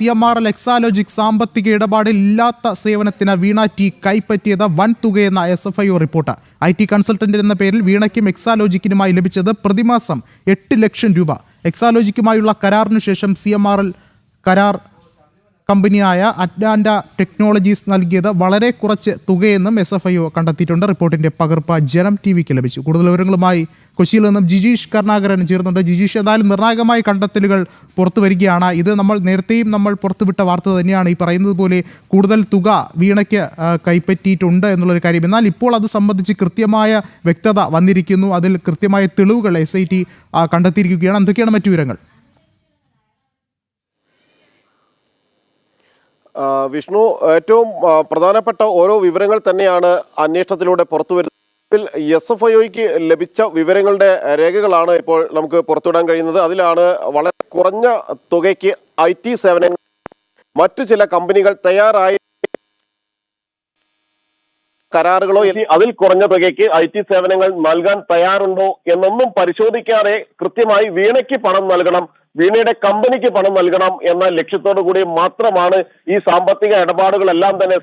CMRL Exalogic സാമ്പത്തിക ഇടപാടിൽ ഇല്ലാത്ത സേവനത്തിന് വീണ ടി കൈപ്പറ്റിയത് വൻ തുകയെന്ന SFIO റിപ്പോർട്ട്. IT കൺസൾട്ടന്റ് എന്ന പേരിൽ വീണയ്ക്കും എക്സാലോജിക്കിനുമായി ലഭിച്ചത് പ്രതിമാസം 8 ലക്ഷം രൂപ. എക്സാലോജിക്കുമായുള്ള കരാറിനു ശേഷം CMRL കരാർ കമ്പനിയായ അറ്റ്ലാന്റ ടെക്നോളജീസ് നൽകിയത് വളരെ കുറച്ച് തുകയെന്നും SFIO കണ്ടെത്തിയിട്ടുണ്ട്. റിപ്പോർട്ടിന്റെ പകർപ്പ് ജനം TVക്ക് ലഭിച്ചു. കൂടുതൽ വിവരങ്ങളുമായി കൊച്ചിയിൽ നിന്നും ജിജീഷ് കരുണാകരൻ ചേർന്നുണ്ട്. ജിജീഷ്, എന്തായാലും നിർണായകമായ കണ്ടെത്തലുകൾ പുറത്തു വരികയാണ്. ഇത് നമ്മൾ പുറത്തുവിട്ട വാർത്ത തന്നെയാണ്. ഈ പറയുന്നത് പോലെ കൂടുതൽ തുക വീണയ്ക്ക് കൈപ്പറ്റിയിട്ടുണ്ട് എന്നുള്ളൊരു കാര്യം. എന്നാൽ ഇപ്പോൾ അത് സംബന്ധിച്ച് കൃത്യമായ വ്യക്തത വന്നിരിക്കുന്നു. അതിൽ കൃത്യമായ തെളിവുകൾ SIT കണ്ടെത്തിയിരിക്കുകയാണ്. എന്തൊക്കെയാണ് മറ്റു വിവരങ്ങൾ? വിഷ്ണു, ഏറ്റവും പ്രധാനപ്പെട്ട ഓരോ വിവരങ്ങൾ തന്നെയാണ് അന്വേഷണത്തിലൂടെ പുറത്തു വരുന്നത്. SFIOയ്ക്ക് ലഭിച്ച വിവരങ്ങളുടെ രേഖകളാണ് ഇപ്പോൾ നമുക്ക് പുറത്തുവിടാൻ കഴിയുന്നത്. അതിലാണ് വളരെ കുറഞ്ഞ തുകയ്ക്ക് IT സേവനങ്ങൾ മറ്റു ചില കമ്പനികൾ തയ്യാറായി കരാറുകളോ അതിൽ കുറഞ്ഞ തുകയ്ക്ക് IT സേവനങ്ങൾ നൽകാൻ തയ്യാറുണ്ടോ എന്നൊന്നും പരിശോധിക്കാതെ കൃത്യമായി വീണയ്ക്ക് പണം നൽകണം, വീണയുടെ കമ്പനിക്ക് പണം നൽകണം എന്ന ലക്ഷ്യത്തോടു കൂടി മാത്രമാണ് ഈ സാമ്പത്തിക ഇടപാടുകളെല്ലാം തന്നെ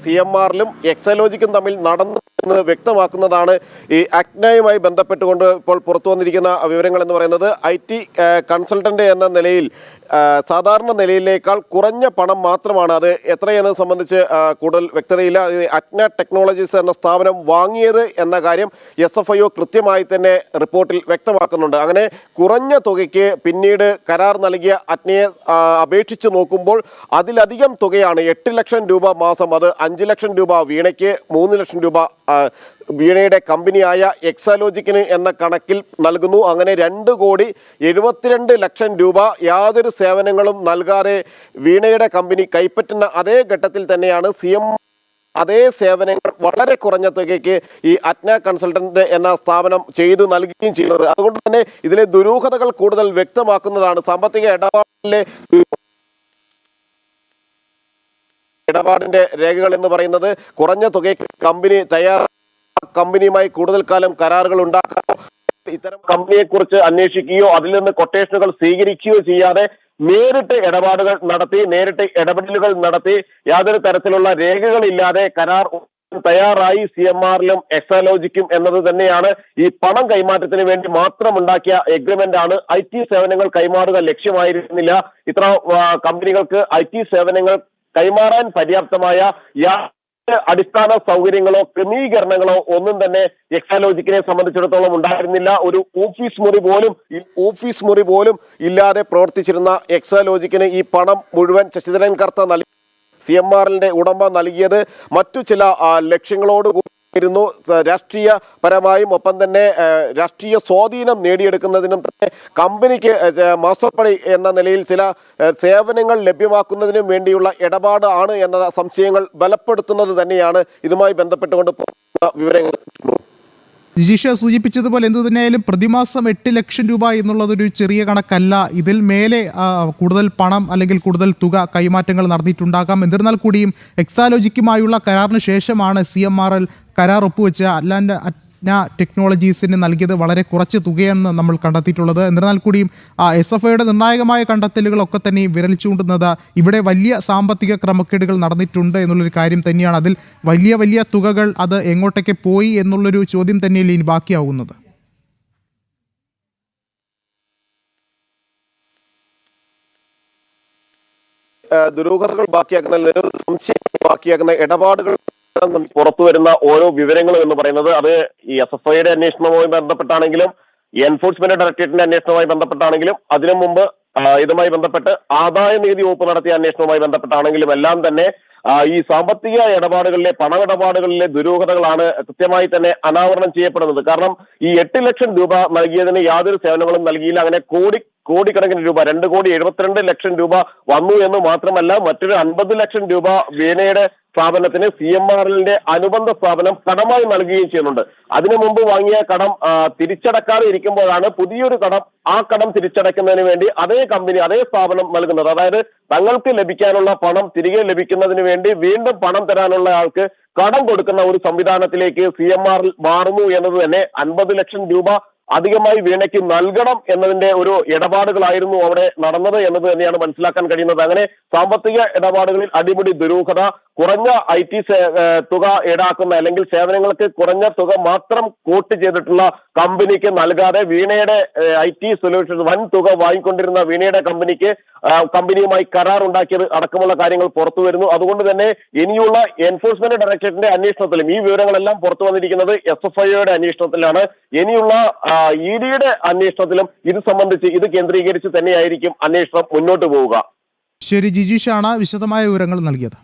CMRലും എക്സാലോജിക്കും തമ്മിൽ നടന്നു എന്ന് വ്യക്തമാക്കുന്നതാണ് ഈ അക്നയുമായി ബന്ധപ്പെട്ടുകൊണ്ട് ഇപ്പോൾ പുറത്തു വന്നിരിക്കുന്ന വിവരങ്ങൾ എന്ന് പറയുന്നത്. IT കൺസൾട്ടന്റ് എന്ന നിലയിൽ സാധാരണ നിലയിലേക്കാൾ കുറഞ്ഞ പണം മാത്രമാണ്. അത് എത്രയെന്നത് സംബന്ധിച്ച് കൂടുതൽ വ്യക്തതയില്ല. അറ്റ്ന ടെക്നോളജീസ് എന്ന സ്ഥാപനം വാങ്ങിയത് എന്ന കാര്യം SFIO കൃത്യമായി തന്നെ റിപ്പോർട്ടിൽ വ്യക്തമാക്കുന്നുണ്ട്. അങ്ങനെ കുറഞ്ഞ തുകയ്ക്ക് പിന്നീട് കരാർ നൽകിയ അറ്റ്നയെ അപേക്ഷിച്ച് നോക്കുമ്പോൾ അതിലധികം തുകയാണ്. 8 ലക്ഷം രൂപ മാസം, അത് 5 ലക്ഷം രൂപ വീണയ്ക്ക്, 3 ലക്ഷം രൂപ വീണയുടെ കമ്പനിയായ എക്സാലോജിക്കിന് എന്ന കണക്കിൽ നൽകുന്നു. അങ്ങനെ 2,72 ലക്ഷം രൂപ യാതൊരു സേവനങ്ങളും നൽകാതെ വീണയുടെ കമ്പനി കൈപ്പറ്റുന്ന അതേ ഘട്ടത്തിൽ തന്നെയാണ് അതേ സേവനങ്ങൾ വളരെ കുറഞ്ഞ തുകയ്ക്ക് ഈ അറ്റ്ന കൺസൾട്ടന്റ് എന്ന സ്ഥാപനം ചെയ്തു നൽകുകയും ചെയ്യുന്നത്. അതുകൊണ്ട് തന്നെ ഇതിലെ ദുരൂഹതകൾ കൂടുതൽ വ്യക്തമാക്കുന്നതാണ്. സാമ്പത്തിക ഇടപാടിന്റെ രേഖകൾ എന്ന് പറയുന്നത് കുറഞ്ഞ തുകയ്ക്ക് കമ്പനിയുമായി കൂടുതൽ കാലം കരാറുകൾ ഉണ്ടാക്കാനോ ഇത്തരം കമ്പനിയെ കുറിച്ച് അന്വേഷിക്കുകയോ അതിൽ നിന്ന് കൊട്ടേഷനുകൾ സ്വീകരിക്കുകയോ ചെയ്യാതെ നേരിട്ട് ഇടപെടലുകൾ നടത്തി യാതൊരു തരത്തിലുള്ള രേഖകളില്ലാതെ കരാർ തയ്യാറായി CMRലും എക്സാലോജിക്കും എന്നത് തന്നെയാണ് ഈ പണം കൈമാറ്റത്തിന് വേണ്ടി മാത്രമുണ്ടാക്കിയ എഗ്രിമെന്റ് ആണ്. IT സേവനങ്ങൾ കൈമാറുക ലക്ഷ്യമായിരുന്നില്ല. ഇത്ര കമ്പനികൾക്ക് IT സേവനങ്ങൾ കൈമാറാൻ പര്യാപ്തമായ അടിസ്ഥാന സൗകര്യങ്ങളോ ക്രമീകരണങ്ങളോ ഒന്നും തന്നെ എക്സാലോജിക്കിനെ സംബന്ധിച്ചിടത്തോളം ഉണ്ടായിരുന്നില്ല. ഒരു ഓഫീസ് മുറി പോലും ഇല്ലാതെ പ്രവർത്തിച്ചിരുന്ന എക്സാലോജിക്കിന് ഈ പണം മുഴുവൻ ശശിധരൻ കർത്ത നൽകി CMRലിന്റെ ഉടമ നൽകിയത് മറ്റു ചില ലക്ഷ്യങ്ങളോട് യിരുന്നു. രാഷ്ട്രീയപരമായും ഒപ്പം തന്നെ രാഷ്ട്രീയ സ്വാധീനം നേടിയെടുക്കുന്നതിനും തന്നെ കമ്പനിക്ക് മാസപ്പടി എന്ന നിലയിൽ ചില സേവനങ്ങൾ ലഭ്യമാക്കുന്നതിനും വേണ്ടിയുള്ള ഇടപാട് ആണ് എന്ന സംശയങ്ങൾ ബലപ്പെടുത്തുന്നത് തന്നെയാണ് ഇതുമായി ബന്ധപ്പെട്ടുകൊണ്ട് വിവരങ്ങൾ. ജിജീഷ് സൂചിപ്പിച്ചതുപോലെ എന്തു തന്നെയായാലും പ്രതിമാസം 8 ലക്ഷം രൂപ എന്നുള്ളതൊരു ചെറിയ കണക്കല്ല. ഇതിൽ മേലെ കൂടുതൽ പണം അല്ലെങ്കിൽ കൂടുതൽ തുക കൈമാറ്റങ്ങൾ നടന്നിട്ടുണ്ടാകാം. എന്നിരുന്നാൽ കൂടിയും എക്സാലോജിക്കുമായുള്ള കരാറിന് ശേഷമാണ് CMRL കരാർ ഒപ്പുവെച്ച് അറ്റ്ലാന്റ ടെക്നോളജീസിന് നൽകിയത് വളരെ കുറച്ച് തുകയെന്ന് നമ്മൾ കണ്ടെത്തിയിട്ടുള്ളത്. എന്നിരുന്നാൽ കൂടിയും SFIയുടെ നിർണായകമായ കണ്ടെത്തലുകളൊക്കെ തന്നെ വിരൽ ചൂണ്ടുന്നത് ഇവിടെ വലിയ സാമ്പത്തിക ക്രമക്കേടുകൾ നടന്നിട്ടുണ്ട് എന്നുള്ളൊരു കാര്യം തന്നെയാണ്. അതിൽ വലിയ തുകകൾ അത് എങ്ങോട്ടൊക്കെ പോയി എന്നുള്ളൊരു ചോദ്യം തന്നെയല്ലേ ഇനി ബാക്കിയാവുന്നത്? ദുരൂഹതകൾ ബാക്കിയാക്കുന്ന ഇടപാടുകൾ പുറത്തു വരുന്ന ഓരോ വിവരങ്ങളും എന്ന് പറയുന്നത് അത് ഈ SFIയുടെ അന്വേഷണവുമായി ബന്ധപ്പെട്ടാണെങ്കിലും എൻഫോഴ്സ്മെന്റ് ഡയറക്ടറേറ്റിന്റെ അന്വേഷണവുമായി ബന്ധപ്പെട്ടാണെങ്കിലും അതിനു മുമ്പ് ഇതുമായി ബന്ധപ്പെട്ട് ആദായ നികുതി വകുപ്പ് നടത്തിയ അന്വേഷണവുമായി ബന്ധപ്പെട്ടാണെങ്കിലും എല്ലാം തന്നെ ഈ സാമ്പത്തിക ഇടപാടുകളിലെ പണമിടപാടുകളിലെ ദുരൂഹതകളാണ് കൃത്യമായി തന്നെ അനാവരണം ചെയ്യപ്പെടുന്നത്. കാരണം ഈ 8 ലക്ഷം രൂപ നൽകിയതിന് യാതൊരു സേവനങ്ങളും നൽകിയില്ല. അങ്ങനെ കോടിക്കണക്കിന് രൂപ 2,72 ലക്ഷം രൂപ വന്നു എന്ന് മാത്രമല്ല മറ്റൊരു 50 ലക്ഷം രൂപ വീണയുടെ സ്ഥാപനത്തിന് CMRലിന്റെ അനുബന്ധ സ്ഥാപനം കടമായി നൽകുകയും ചെയ്യുന്നുണ്ട്. അതിനു മുമ്പ് വാങ്ങിയ കടം തിരിച്ചടക്കാതെ ഇരിക്കുമ്പോഴാണ് പുതിയൊരു കടം, ആ കടം തിരിച്ചടയ്ക്കുന്നതിന് വേണ്ടി അതേ സ്ഥാപനം നൽകുന്നത്. അതായത് തങ്ങൾക്ക് ലഭിക്കാനുള്ള പണം തിരികെ ലഭിക്കുന്നതിന് വേണ്ടി വീണ്ടും പണം തരാനുള്ള ആൾക്ക് കടം കൊടുക്കുന്ന ഒരു സംവിധാനത്തിലേക്ക് CMRൽ മാറുന്നു എന്നത് തന്നെ 50 ലക്ഷം രൂപ അധികമായി വീണയ്ക്ക് നൽകണം എന്നതിന്റെ ഒരു ഇടപാടുകളായിരുന്നു അവിടെ നടന്നത് എന്നത് തന്നെയാണ് മനസ്സിലാക്കാൻ കഴിയുന്നത്. അങ്ങനെ സാമ്പത്തിക ഇടപാടുകളിൽ അടിമുടി ദുരൂഹത, കുറഞ്ഞ IT തുക ഈടാക്കുന്ന അല്ലെങ്കിൽ സേവനങ്ങൾക്ക് കുറഞ്ഞ തുക മാത്രം കോട്ട് ചെയ്തിട്ടുള്ള കമ്പനിക്ക് നൽകാതെ വീണയുടെ IT സൊല്യൂഷൻ വൻ തുക വാങ്ങിക്കൊണ്ടിരുന്ന വീണയുടെ കമ്പനിയുമായി കരാർ ഉണ്ടാക്കിയത് അടക്കമുള്ള കാര്യങ്ങൾ പുറത്തു വരുന്നു. അതുകൊണ്ട് തന്നെ ഇനിയുള്ള എൻഫോഴ്സ്മെന്റ് ഡയറക്ടറേറ്റിന്റെ അന്വേഷണത്തിലും ഈ വിവരങ്ങളെല്ലാം പുറത്തു വന്നിരിക്കുന്നത് SFIയുടെ അന്വേഷണത്തിലാണ്. ഇനിയുള്ള EDയുടെ അന്വേഷണത്തിലും ഇത് സംബന്ധിച്ച് ഇത് കേന്ദ്രീകരിച്ച് തന്നെയായിരിക്കും അന്വേഷണം മുന്നോട്ട് പോവുക. ശരി, ജിജീഷാണ് വിശദമായ വിവരങ്ങൾ നൽകിയത്.